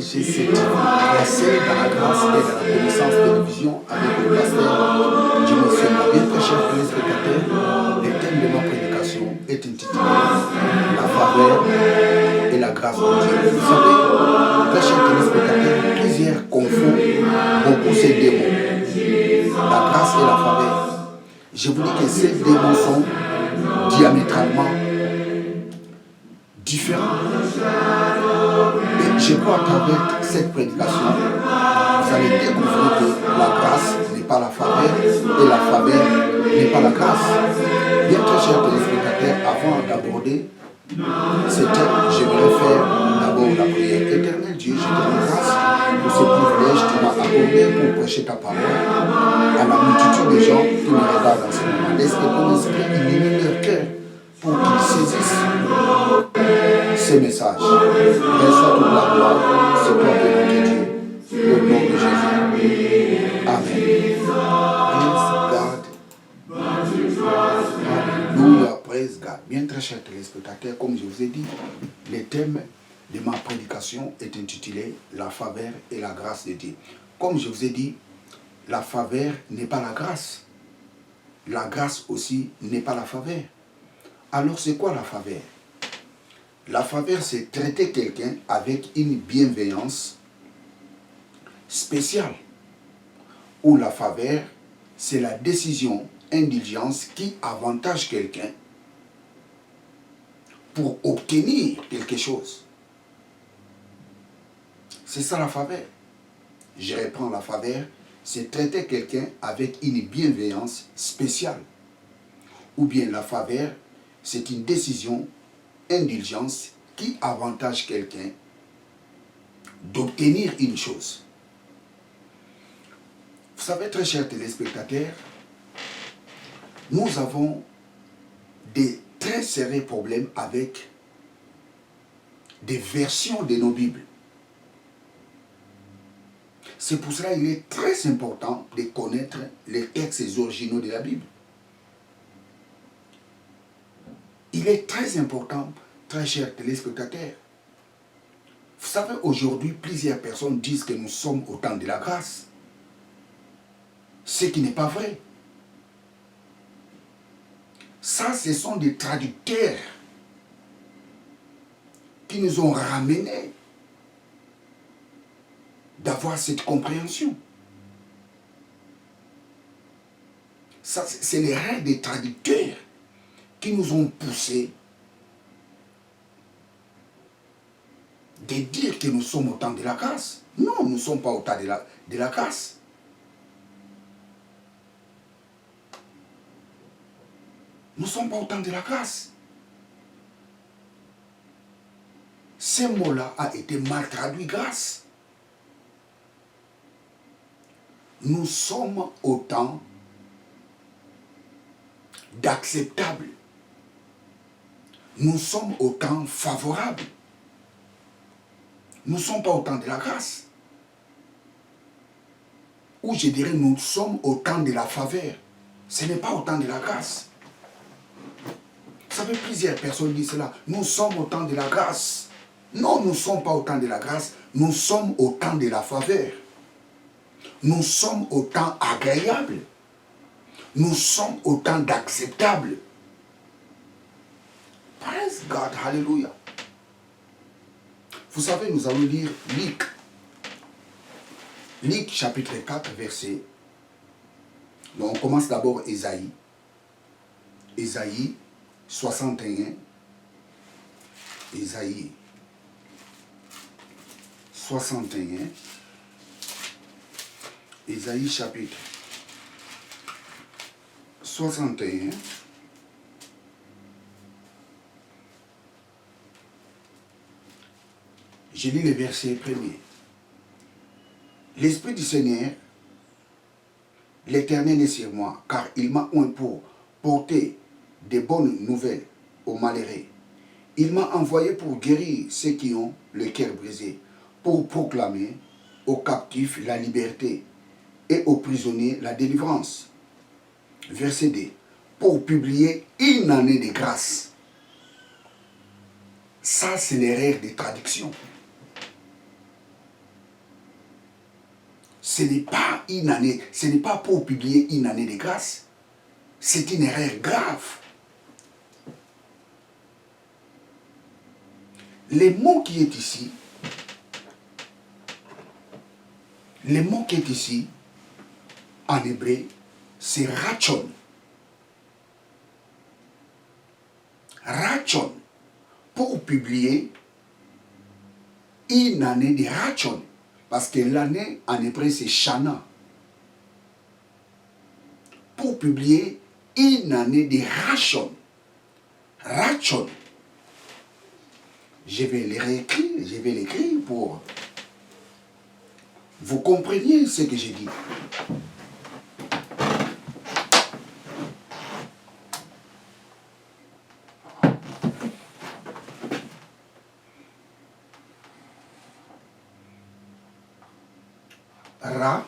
j'ai cette versée dans la grâce et dans la connaissance télévision avec le pasteur Jimmy Semba. Bien très chers téléspectateurs, le thème de ma prédication est intitulé La faveur et la grâce de Dieu. Vous savez, très chers téléspectateurs, plusieurs confondent beaucoup ces deux mots, la grâce et la faveur. Je vous dis que ces deux mots sont diamétralement différents. Et je crois qu'avec cette prédication, vous allez découvrir que la grâce n'est pas la faveur et la faveur n'est pas la grâce. Bien très chers téléspectateurs, avant d'aborder ce thème, j'aimerais faire d'abord la prière. Éternel Dieu, je te rends grâce pour ce privilège que tu m'as accordé pour prêcher ta parole à la multitude de gens qui me regardent en ce moment. Laisse que ton esprit illumine leur cœur pour qu'ils saisissent ces messages. Reçois toute la gloire, c'est toi qui es notre Dieu. Au nom de Jésus. Amen. Praise God. Alléluia, praise God. Bien très chers téléspectateurs, comme je vous ai dit, le thème de ma prédication est intitulé La faveur et la grâce de Dieu. Comme je vous ai dit, la faveur n'est pas la grâce. La grâce aussi n'est pas la faveur. Alors c'est quoi la faveur? La faveur, c'est traiter quelqu'un avec une bienveillance spéciale. Ou la faveur, c'est la décision, indulgence qui avantage quelqu'un pour obtenir quelque chose. C'est ça la faveur. Je reprends la faveur, c'est traiter quelqu'un avec une bienveillance spéciale. Ou bien la faveur, c'est une décision, indulgence qui avantage quelqu'un d'obtenir une chose. Vous savez, très chers téléspectateurs, nous avons des très sérieux problèmes avec des versions de nos Bibles. C'est pour cela qu'il est très important de connaître les textes originaux de la Bible. Il est très important, très chers téléspectateurs. Vous savez, aujourd'hui, plusieurs personnes disent que nous sommes au temps de la grâce. Ce qui n'est pas vrai. Ça, ce sont des traducteurs qui nous ont ramenés d'avoir cette compréhension. Ça, c'est les règles des traducteurs qui nous ont poussés de dire que nous sommes au temps de la grâce. Non, nous ne sommes pas au temps de la grâce. Nous ne sommes pas au temps de la grâce. Ce mot-là a été mal traduit grâce. Nous sommes au temps d'acceptable. Nous sommes au temps favorable. Nous ne sommes pas au temps de la grâce. Ou je dirais, nous sommes au temps de la faveur. Ce n'est pas au temps de la grâce. Vous savez, plusieurs personnes disent cela. Nous sommes au temps de la grâce. Non, nous ne sommes pas au temps de la grâce. Nous sommes au temps de la faveur. Nous sommes au temps agréable. Nous sommes au temps d'acceptable. Praise God, hallelujah. Vous savez, nous allons lire Luc. Luc chapitre 4, verset. Donc on commence d'abord Ésaïe. Ésaïe 61. Ésaïe 61. Ésaïe chapitre 61. Je lis le verset premier. L'Esprit du Seigneur, l'Éternel est sur moi, car il m'a oint pour porter des bonnes nouvelles aux malheureux. Il m'a envoyé pour guérir ceux qui ont le cœur brisé, pour proclamer aux captifs la liberté et aux prisonniers la délivrance. Verset 2. Pour publier une année de grâce. Ça, c'est l'erreur de traduction. ce n'est pas une année, ce n'est pas pour publier une année de grâce. C'est une erreur grave. Le mot qui est ici, en hébreu, c'est rachon. Rachon, pour publier une année de rachon. Parce que l'année en hébreu, c'est shana. Pour publier une année de rachon. Rachon. Je vais les réécrire, je vais l'écrire pour vous compreniez ce que j'ai dit. Ra,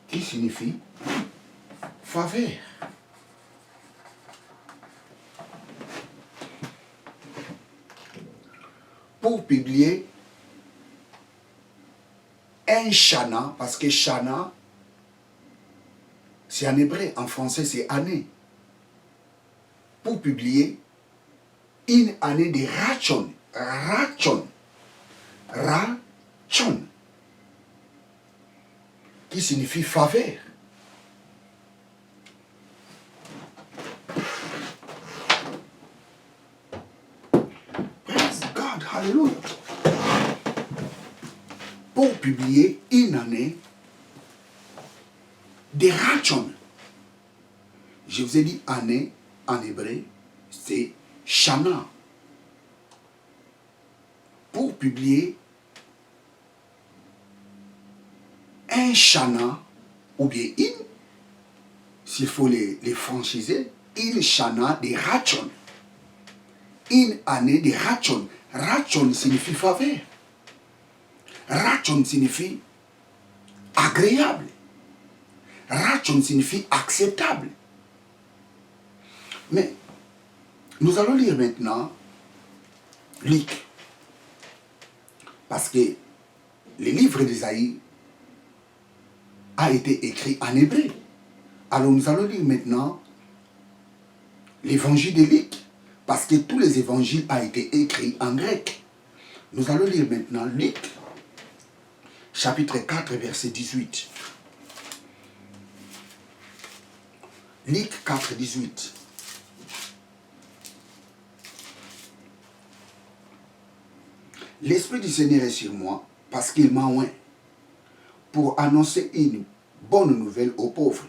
qui signifie faveur. Pour publier un shana, parce que shana, c'est en hébreu, en français c'est année. Pour publier une année de rachon, rachon, rachon, qui signifie faveur. Praise God, hallelujah. Pour publier une année de rachon. Je vous ai dit année en hébreu, c'est shana. Pour publier un shana, ou bien une, s'il faut les franchiser, une shana de rachon. Une année de rachon. Rachon signifie faveur. Rachon signifie agréable. Rachon signifie acceptable. Mais nous allons lire maintenant Luc. Parce que le livre d'Ésaïe a été écrit en hébreu. Alors nous allons lire maintenant l'évangile de Luc. Parce que tous les évangiles ont été écrits en grec. Nous allons lire maintenant Luc, chapitre 4, verset 18. Luc 4, 18. L'Esprit du Seigneur est sur moi, parce qu'il m'a oint pour annoncer une bonne nouvelle aux pauvres.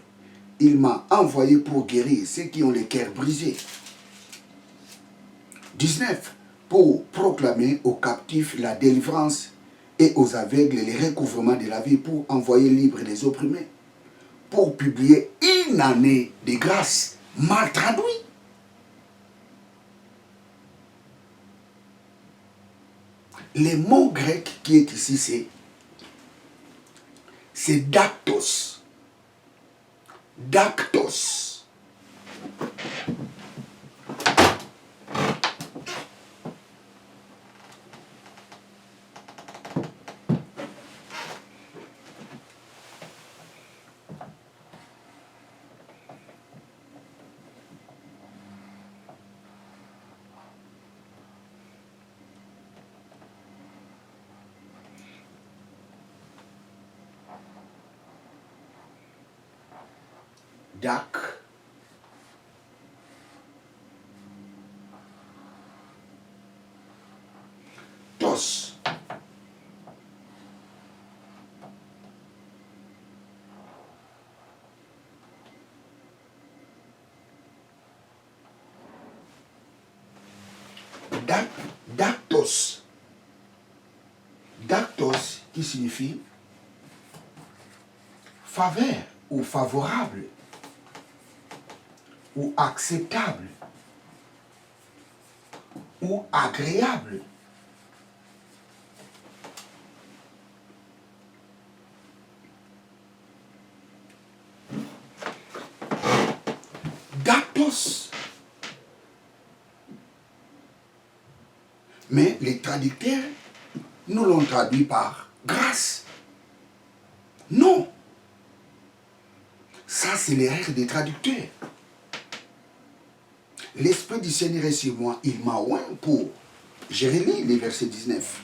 Il m'a envoyé pour guérir ceux qui ont les cœurs brisés. 19. Pour proclamer aux captifs la délivrance et aux aveugles le recouvrement de la vie, pour envoyer libres les opprimés, pour publier une année de grâce, mal traduit. Le mot grec qui est ici, c'est dactos. Dactos. Dak, tos, dactos, dactos qui signifie faveur ou favorable ou acceptable ou agréable. Mais les traducteurs nous l'ont traduit par grâce. Non. Ça, c'est l'erreur des traducteurs. L'Esprit du Seigneur est sur moi, il m'a oint pour, je relis les versets 19,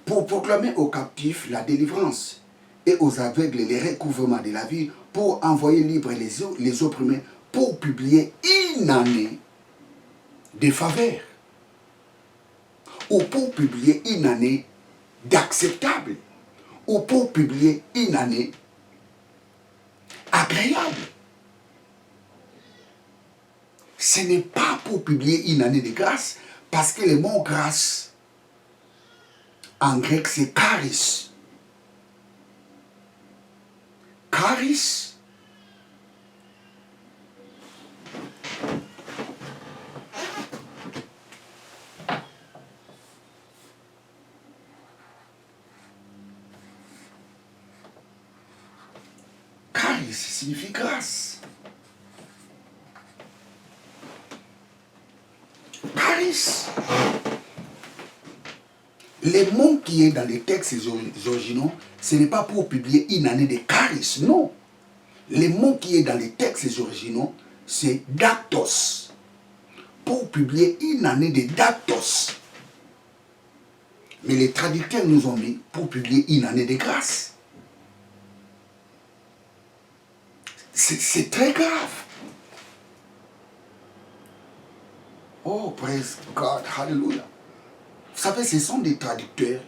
pour proclamer aux captifs la délivrance et aux aveugles les recouvrements de la vie, pour envoyer libres les opprimés, pour publier une année de faveur, ou pour publier une année d'acceptable, ou pour publier une année agréable. Ce n'est pas pour publier une année de grâce, parce que le mot grâce, en grec, c'est charis. Charis, charis signifie grâce. Charis. Le mot qui est dans les textes originaux, ce n'est pas pour publier une année de charis, non. Le mot qui est dans les textes originaux, c'est dactos. Pour publier une année de dactos. Mais les traducteurs nous ont mis pour publier une année de grâce. C'est très grave. Oh, praise God, hallelujah. Vous savez, ce sont des traducteurs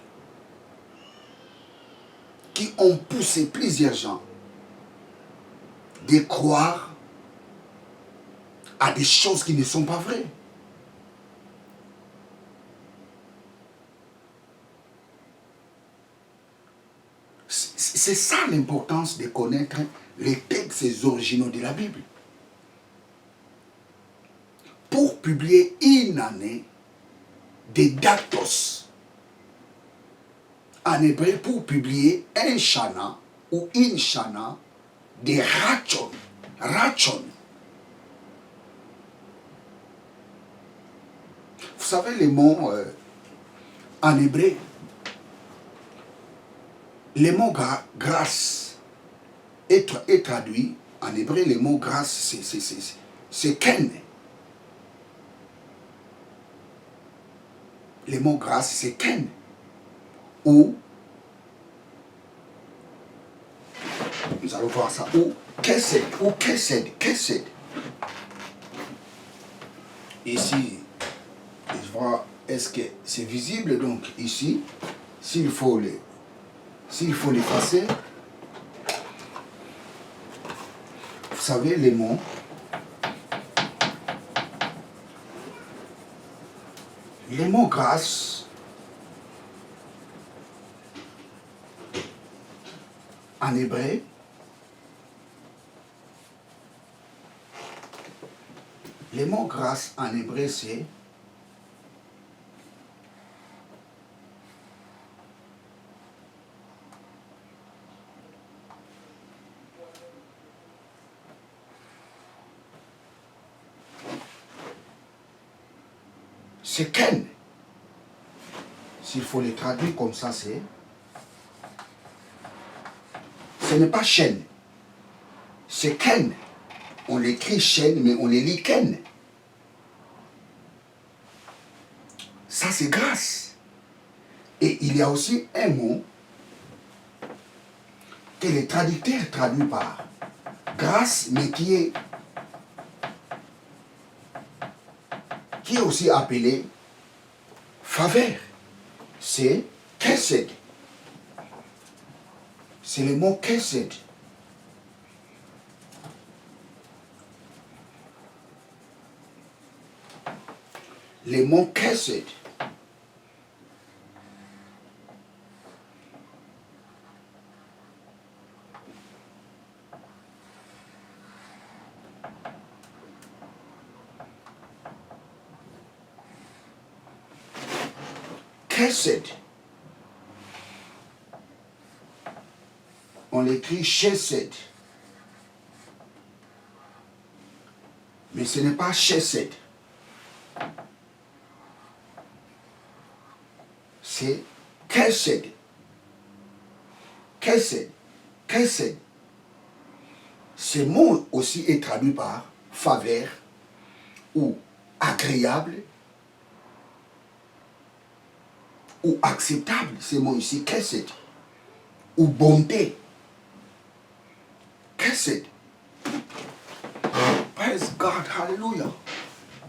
qui ont poussé plusieurs gens de croire à des choses qui ne sont pas vraies. C'est ça l'importance de connaître les textes originaux de la Bible. Pour publier une année de datos. En hébreu, pour publier un shana ou une shana de rachon. Rachon. Vous savez les mots en hébreu, le mot grâce est traduit en hébreu, le mot grâce c'est ken. Le mot grâce c'est ken. Ou, nous allons voir ça, ou kesed, kesed. Ici, je vois, est-ce que c'est visible? Donc ici, s'il faut l'effacer, vous savez les mots, grâce, en hébreu, le mot grâce en hébreu c'est ken. S'il faut les traduire comme ça, ce n'est pas chaîne. C'est ken. On l'écrit chaîne, mais on les lit ken. Ça, c'est grâce. Et il y a aussi un mot que les traducteurs traduisent par grâce, mais qui est aussi appelé faveur. C'est kesed. C'est le mot kesed. Le mot kesed. Kesed. On l'écrit chesed. Mais ce n'est pas chesed. c'est kesed. Kesed. Kesed. Ce mot aussi est traduit par faveur ou agréable ou acceptable. Ce mot ici, kesed. Ou bonté. Kesed. Praise God, hallelujah.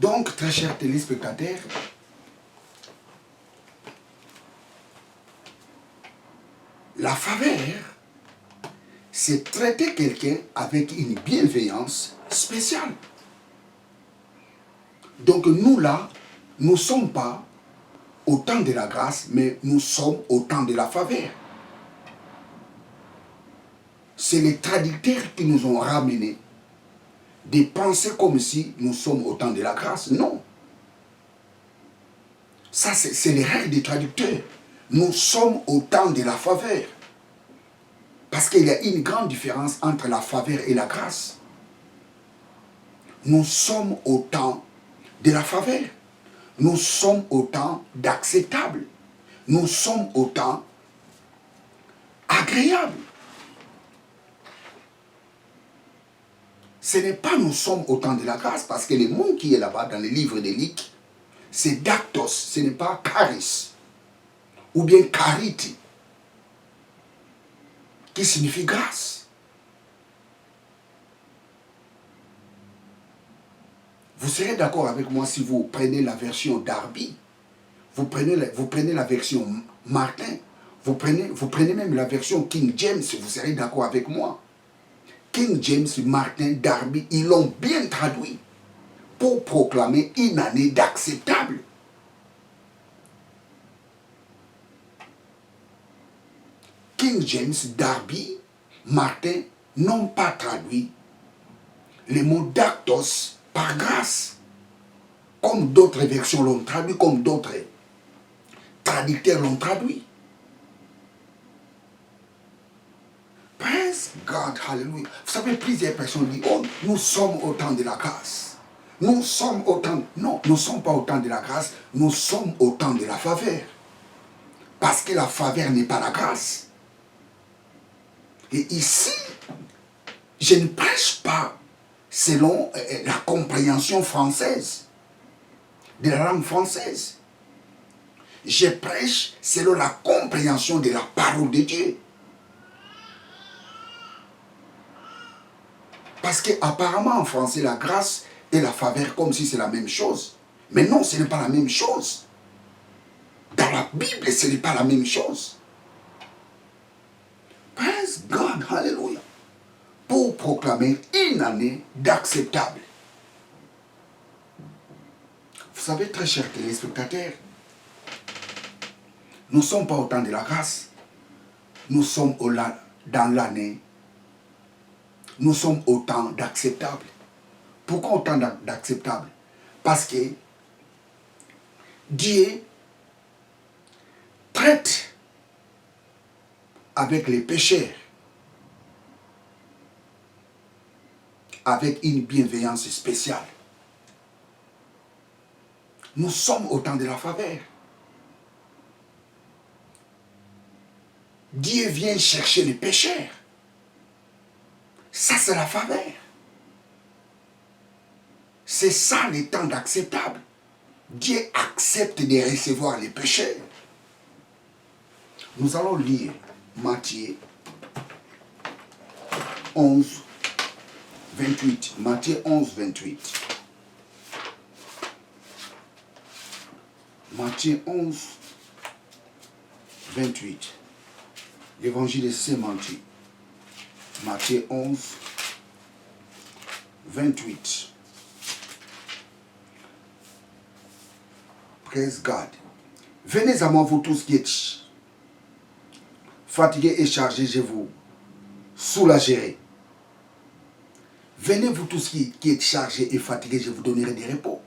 Donc, très chers téléspectateurs, la faveur, c'est traiter quelqu'un avec une bienveillance spéciale. Donc nous là, nous ne sommes pas au temps de la grâce, mais nous sommes au temps de la faveur. C'est les traducteurs qui nous ont ramenés de penser comme si nous sommes au temps de la grâce. Non. Ça, c'est les règles des traducteurs. Nous sommes au temps de la faveur. Parce qu'il y a une grande différence entre la faveur et la grâce. Nous sommes au temps de la faveur. Nous sommes au temps d'acceptable. Nous sommes au temps agréable. Ce n'est pas nous sommes au temps de la grâce, parce que le mot qui est là-bas dans le livre de Luc, c'est dactos, ce n'est pas charis, ou bien charité, qui signifie grâce. Vous serez d'accord avec moi si vous prenez la version Darby, vous prenez la version Martin, vous prenez même la version King James, vous serez d'accord avec moi. King James, Martin, Darby, ils l'ont bien traduit pour proclamer une année d'acceptable. King James, Darby, Martin n'ont pas traduit les mots d'actos par grâce, comme d'autres versions l'ont traduit, comme d'autres traducteurs l'ont traduit. Praise God, hallelujah. Vous savez, plusieurs personnes disent, oh, nous sommes au temps de la grâce. Nous sommes au temps... Non, nous ne sommes pas au temps de la grâce, nous sommes au temps de la faveur. Parce que la faveur n'est pas la grâce. Et ici, je ne prêche pas selon la compréhension française, de la langue française. Je prêche selon la compréhension de la parole de Dieu. Parce qu'apparemment en français, la grâce et la faveur, comme si c'est la même chose. Mais non, ce n'est pas la même chose. Dans la Bible, ce n'est pas la même chose. Praise God, hallelujah. Pour proclamer une année d'acceptable. Vous savez, très chers téléspectateurs, nous ne sommes pas au temps de la grâce. Nous sommes dans l'année. Nous sommes au temps d'acceptable. Pourquoi au temps d'acceptable? Parce que Dieu traite avec les pécheurs avec une bienveillance spéciale. Nous sommes au temps de la faveur. Dieu vient chercher les pécheurs. Ça, c'est la faveur. C'est ça le temps d'acceptable. Dieu accepte de recevoir les pécheurs. Nous allons lire Matthieu 11, 28. Matthieu 11, 28. Matthieu 11, 28. L'évangile de Saint-Matthieu. Matthieu 11, 28. Praise God. Venez à moi, vous tous qui êtes fatigués et chargés, je vous soulagerai. Venez, vous tous qui êtes chargés et fatigués, je vous donnerai du repos.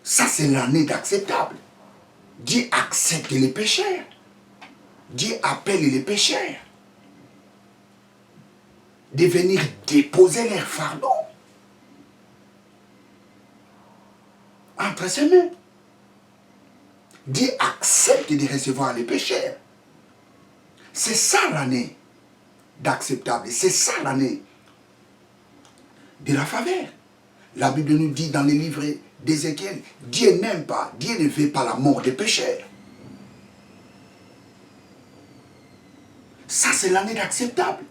Ça, c'est l'année d'acceptable. Dieu accepte les pécheurs. Dieu appelle les pécheurs de venir déposer leur fardeau entre ses mains. Dieu accepte de recevoir les pécheurs. C'est ça l'année d'acceptable. C'est ça l'année de la faveur. La Bible nous dit dans les livres d'Ézéchiel, Dieu n'aime pas, Dieu ne veut pas la mort des pécheurs. Ça, c'est l'année d'acceptable.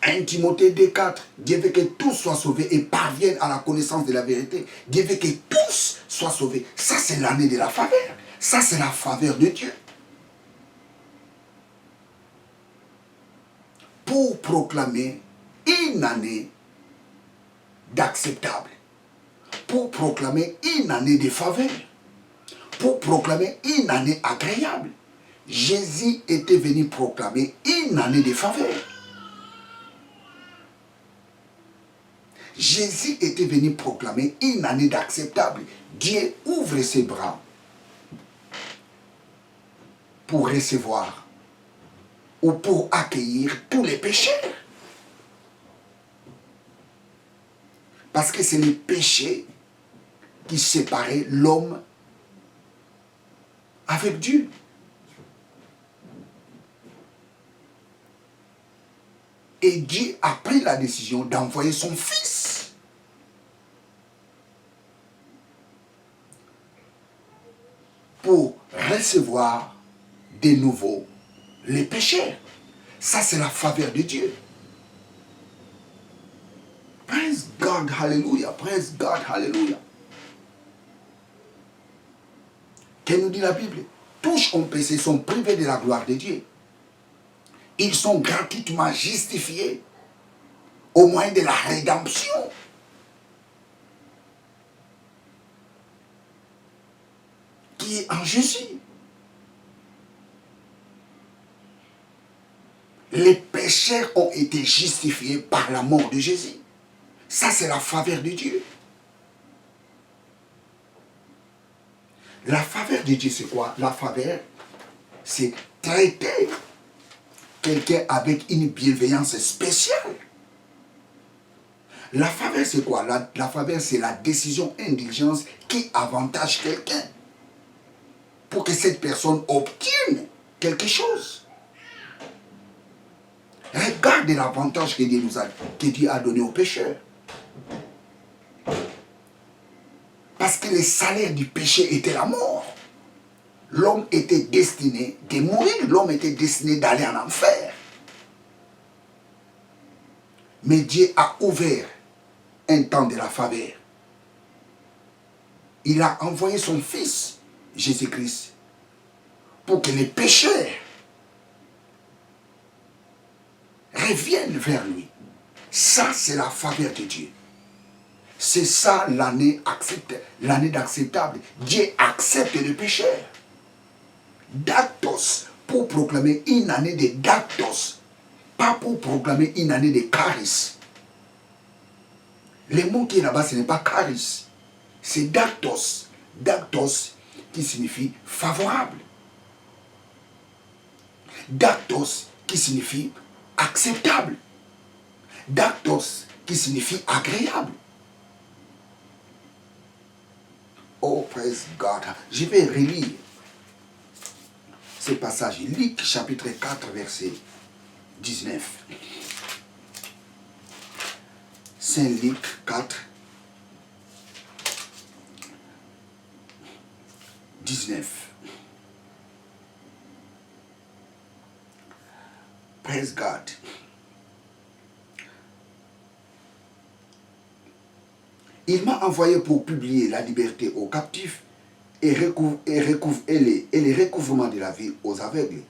1 Timothée 2,4, Dieu veut que tous soient sauvés et parviennent à la connaissance de la vérité. Dieu veut que tous soient sauvés. Ça, c'est l'année de la faveur. Ça, c'est la faveur de Dieu. Pour proclamer une année d'acceptable. Pour proclamer une année de faveur. Pour proclamer une année agréable. Jésus était venu proclamer une année de faveur. Jésus était venu proclamer une année d'acceptable. Dieu ouvre ses bras pour recevoir ou pour accueillir tous les pécheurs. Parce que c'est le péché qui séparait l'homme avec Dieu. Et Dieu a pris la décision d'envoyer son Fils pour recevoir de nouveau les pécheurs. Ça, c'est la faveur de Dieu. Praise God, hallelujah. Praise God, hallelujah. Qu'est-ce que nous dit la Bible? Tous ont péché, sont privés de la gloire de Dieu. Ils sont gratuitement justifiés au moyen de la rédemption. Qui est en Jésus. Les pécheurs ont été justifiés par la mort de Jésus. Ça, c'est la faveur de Dieu. La faveur de Dieu, c'est quoi? La faveur, c'est traiter quelqu'un avec une bienveillance spéciale. La faveur, c'est quoi? La faveur, c'est la décision indulgence qui avantage quelqu'un pour que cette personne obtienne quelque chose. Regarde l'avantage que Dieu a donné aux pécheurs. Parce que le salaire du péché était la mort. L'homme était destiné de mourir, l'homme était destiné d'aller en enfer. Mais Dieu a ouvert un temps de la faveur. Il a envoyé son Fils, Jésus-Christ, pour que les pécheurs reviennent vers lui. Ça, c'est la faveur de Dieu. C'est ça l'année d'acceptable. Dieu accepte le pécheur. Dactos, pour proclamer une année de dactos, pas pour proclamer une année de charis. Le mot qui est là-bas, ce n'est pas charis, c'est dactos. Dactos qui signifie favorable. Dactos qui signifie acceptable. Dactos qui signifie agréable. Oh, praise God. Je vais relire ce passage. Luc chapitre 4, verset 19. Saint Luc 4, 19. Praise God. Il m'a envoyé pour publier la liberté aux captifs et le recouvrement de la vie aux aveugles,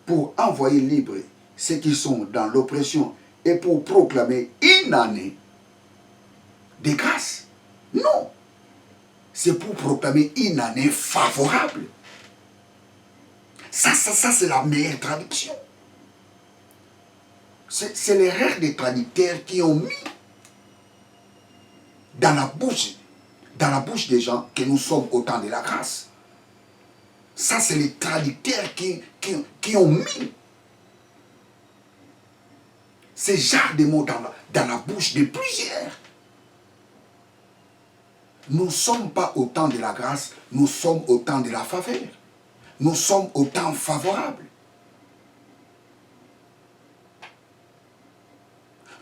pour envoyer libres ceux qui sont dans l'oppression et pour proclamer une année de grâce. Non, c'est pour proclamer une année favorable. Ça c'est la meilleure traduction. C'est l'erreur des traducteurs qui ont mis dans la bouche des gens que nous sommes au temps de la grâce. Ça, c'est les traducteurs qui ont mis ces genres de mots dans la bouche de plusieurs. nous ne sommes pas au temps de la grâce, nous sommes au temps de la faveur. Nous sommes au temps favorable.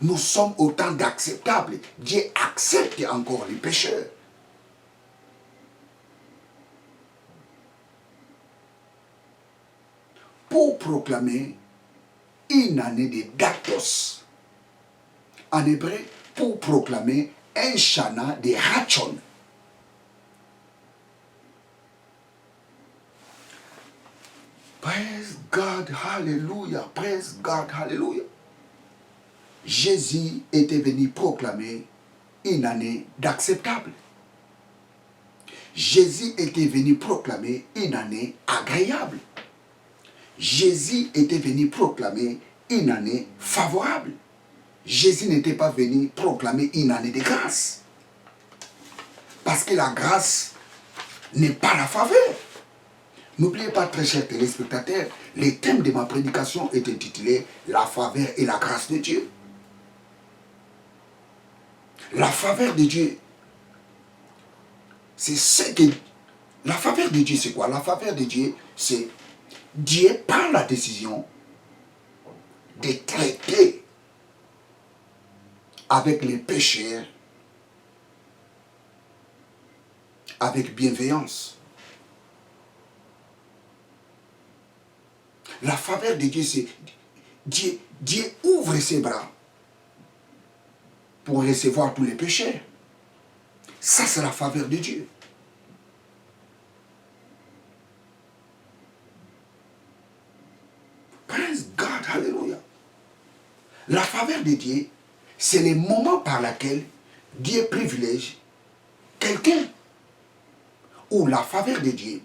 Nous sommes au temps d'acceptable. Dieu accepte encore les pécheurs. Pour proclamer une année de datos. En hébreu, pour proclamer un shana de rachon. Praise God, hallelujah, praise God, hallelujah. Jésus était venu proclamer une année d'acceptable. Jésus était venu proclamer une année agréable. Jésus était venu proclamer une année favorable. Jésus n'était pas venu proclamer une année de grâce. Parce que la grâce n'est pas la faveur. N'oubliez pas, très chers téléspectateurs, le thème de ma prédication est intitulé « La faveur et la grâce de Dieu ». La faveur de Dieu, c'est ce que... La faveur de Dieu, c'est quoi? La faveur de Dieu, c'est Dieu prend la décision de traiter avec les pécheurs avec bienveillance. La faveur de Dieu, c'est Dieu ouvre ses bras pour recevoir tous les pécheurs. Ça, c'est la faveur de Dieu. Praise God, hallelujah. La faveur de Dieu, c'est le moment par lequel Dieu privilège quelqu'un. Ou la faveur de Dieu,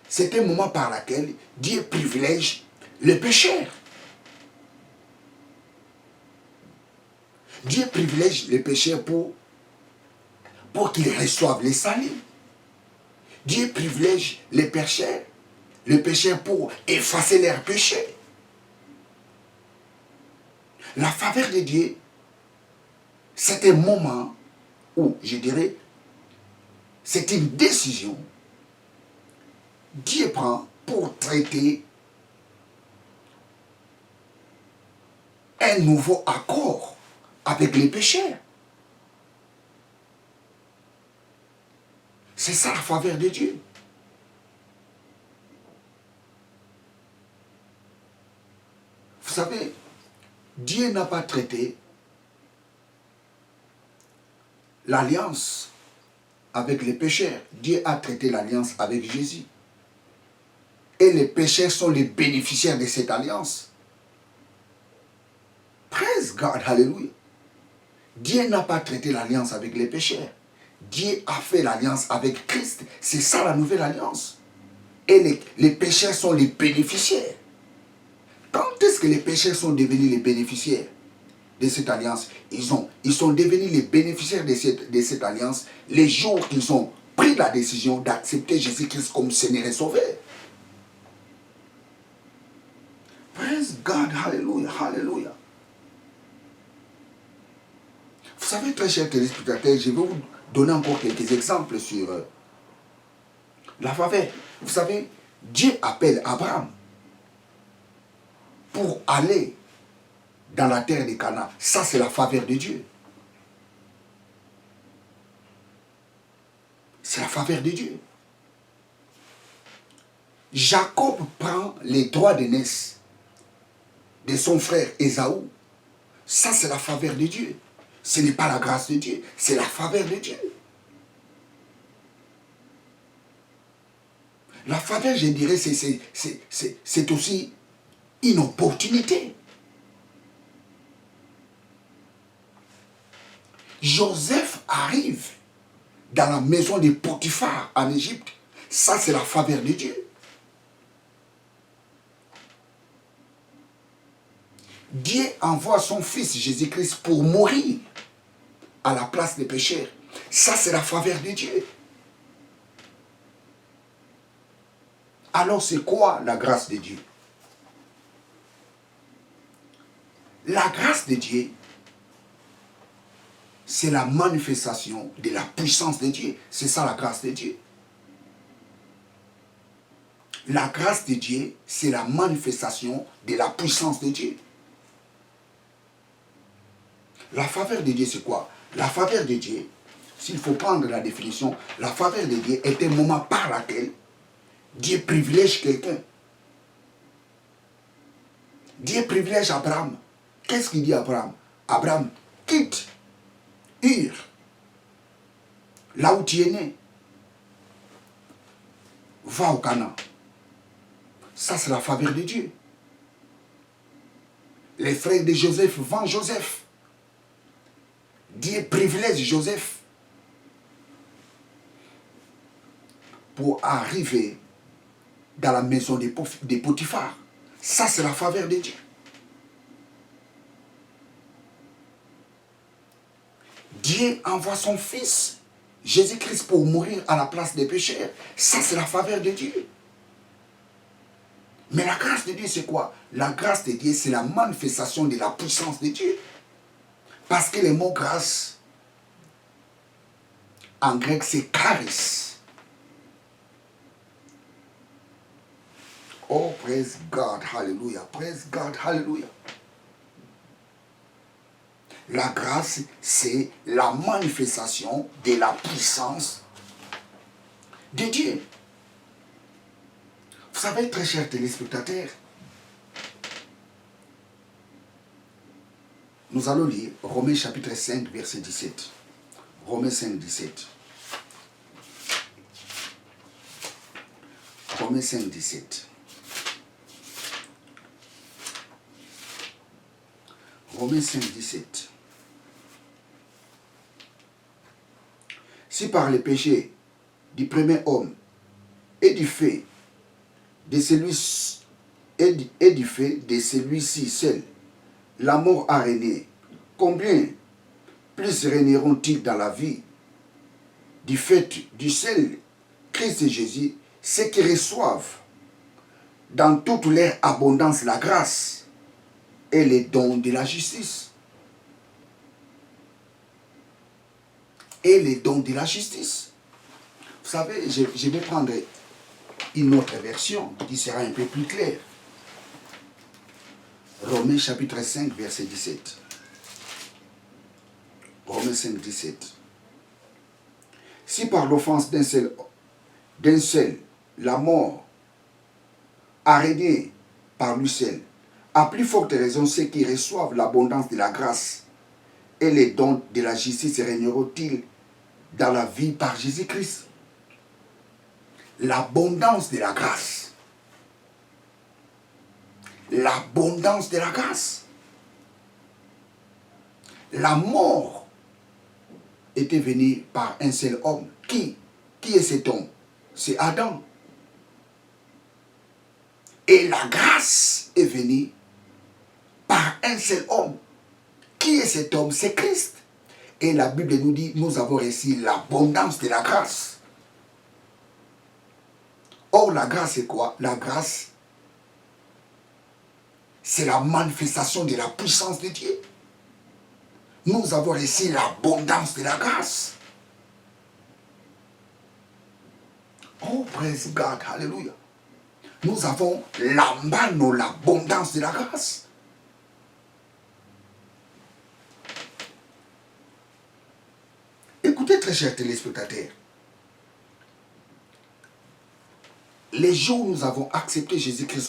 c'est un moment par lequel Dieu privilège le pécheur. Dieu privilège les pécheurs pour qu'ils reçoivent les saluts. Dieu privilège les pécheurs pour effacer leurs péchés. La faveur de Dieu, c'est un moment où, je dirais, c'est une décision que Dieu prend pour traiter un nouveau accord avec les pécheurs. C'est ça la faveur de Dieu. Vous savez, Dieu n'a pas traité l'alliance avec les pécheurs. Dieu a traité l'alliance avec Jésus. Et les pécheurs sont les bénéficiaires de cette alliance. Praise God, hallelujah. Dieu n'a pas traité l'alliance avec les pécheurs. Dieu a fait l'alliance avec Christ. C'est ça la nouvelle alliance. Et les pécheurs sont les bénéficiaires. Quand est-ce que les pécheurs sont devenus les bénéficiaires de cette alliance? Ils sont devenus les bénéficiaires de cette alliance les jours qu'ils ont pris la décision d'accepter Jésus-Christ comme Seigneur et Sauveur. Praise God, hallelujah, hallelujah. Vous savez, très chers téléspectateurs, je vais vous donner encore quelques exemples sur la faveur. Vous savez, Dieu appelle Abraham pour aller dans la terre de Canaan. Ça, c'est la faveur de Dieu. C'est la faveur de Dieu. Jacob prend les droits d'aînesse de son frère Ésaü. Ça, c'est la faveur de Dieu. Ce n'est pas la grâce de Dieu, c'est la faveur de Dieu. La faveur, je dirais, c'est aussi une opportunité. Joseph arrive dans la maison de Potiphar en Égypte. Ça, c'est la faveur de Dieu. Dieu envoie son fils Jésus-Christ pour mourir à la place des pécheurs. Ça, c'est la faveur de Dieu. Alors, c'est quoi la grâce de Dieu? La grâce de Dieu, c'est la manifestation de la puissance de Dieu. C'est ça la grâce de Dieu. La grâce de Dieu, c'est la manifestation de la puissance de Dieu. La faveur de Dieu, c'est quoi? La faveur de Dieu, s'il faut prendre la définition, la faveur de Dieu est un moment par lequel Dieu privilège quelqu'un. Dieu privilège Abraham. Qu'est-ce qu'il dit à Abraham? Abraham, quitte Ur, là où tu es né. Va au Canaan. Ça, c'est la faveur de Dieu. Les frères de Joseph vendent Joseph. Dieu privilège Joseph pour arriver dans la maison de Potiphar. Ça, c'est la faveur de Dieu. Dieu envoie son Fils, Jésus-Christ, pour mourir à la place des pécheurs. Ça, c'est la faveur de Dieu. Mais la grâce de Dieu, c'est quoi? La grâce de Dieu, c'est la manifestation de la puissance de Dieu. Parce que le mot grâce, en grec, c'est charis. Oh, praise God, hallelujah. Praise God, hallelujah. La grâce, c'est la manifestation de la puissance de Dieu. Vous savez, très chers téléspectateurs, nous allons lire Romains chapitre 5, verset 17. Romains 5, 17. Romains 5, 17. Romains 5, 17. Si par le péché du premier homme et du fait de celui-ci seul, la mort a régné, combien plus régneront-ils dans la vie du fait du seul Christ Jésus, ceux qui reçoivent dans toute leur abondance la grâce et les dons de la justice. Et les dons de la justice. Vous savez, je vais prendre une autre version qui sera un peu plus claire. Romains chapitre 5, verset 17. Romains 5, 17. Si par l'offense d'un seul, la mort a régné par lui seul, à plus forte raison, ceux qui reçoivent l'abondance de la grâce et les dons de la justice régneront-ils dans la vie par Jésus-Christ? L'abondance de la grâce. L'abondance de la grâce. La mort était venue par un seul homme. Qui est cet homme? C'est Adam. Et la grâce est venue par un seul homme. Qui est cet homme? C'est Christ. Et la Bible nous dit, nous avons reçu l'abondance de la grâce. Or, la grâce, c'est quoi? La grâce, c'est la manifestation de la puissance de Dieu. Nous avons reçu l'abondance de la grâce. Oh, praise God, hallelujah. Nous avons l'abondance de la grâce. Écoutez, très chers téléspectateurs. Les jours où nous avons accepté Jésus-Christ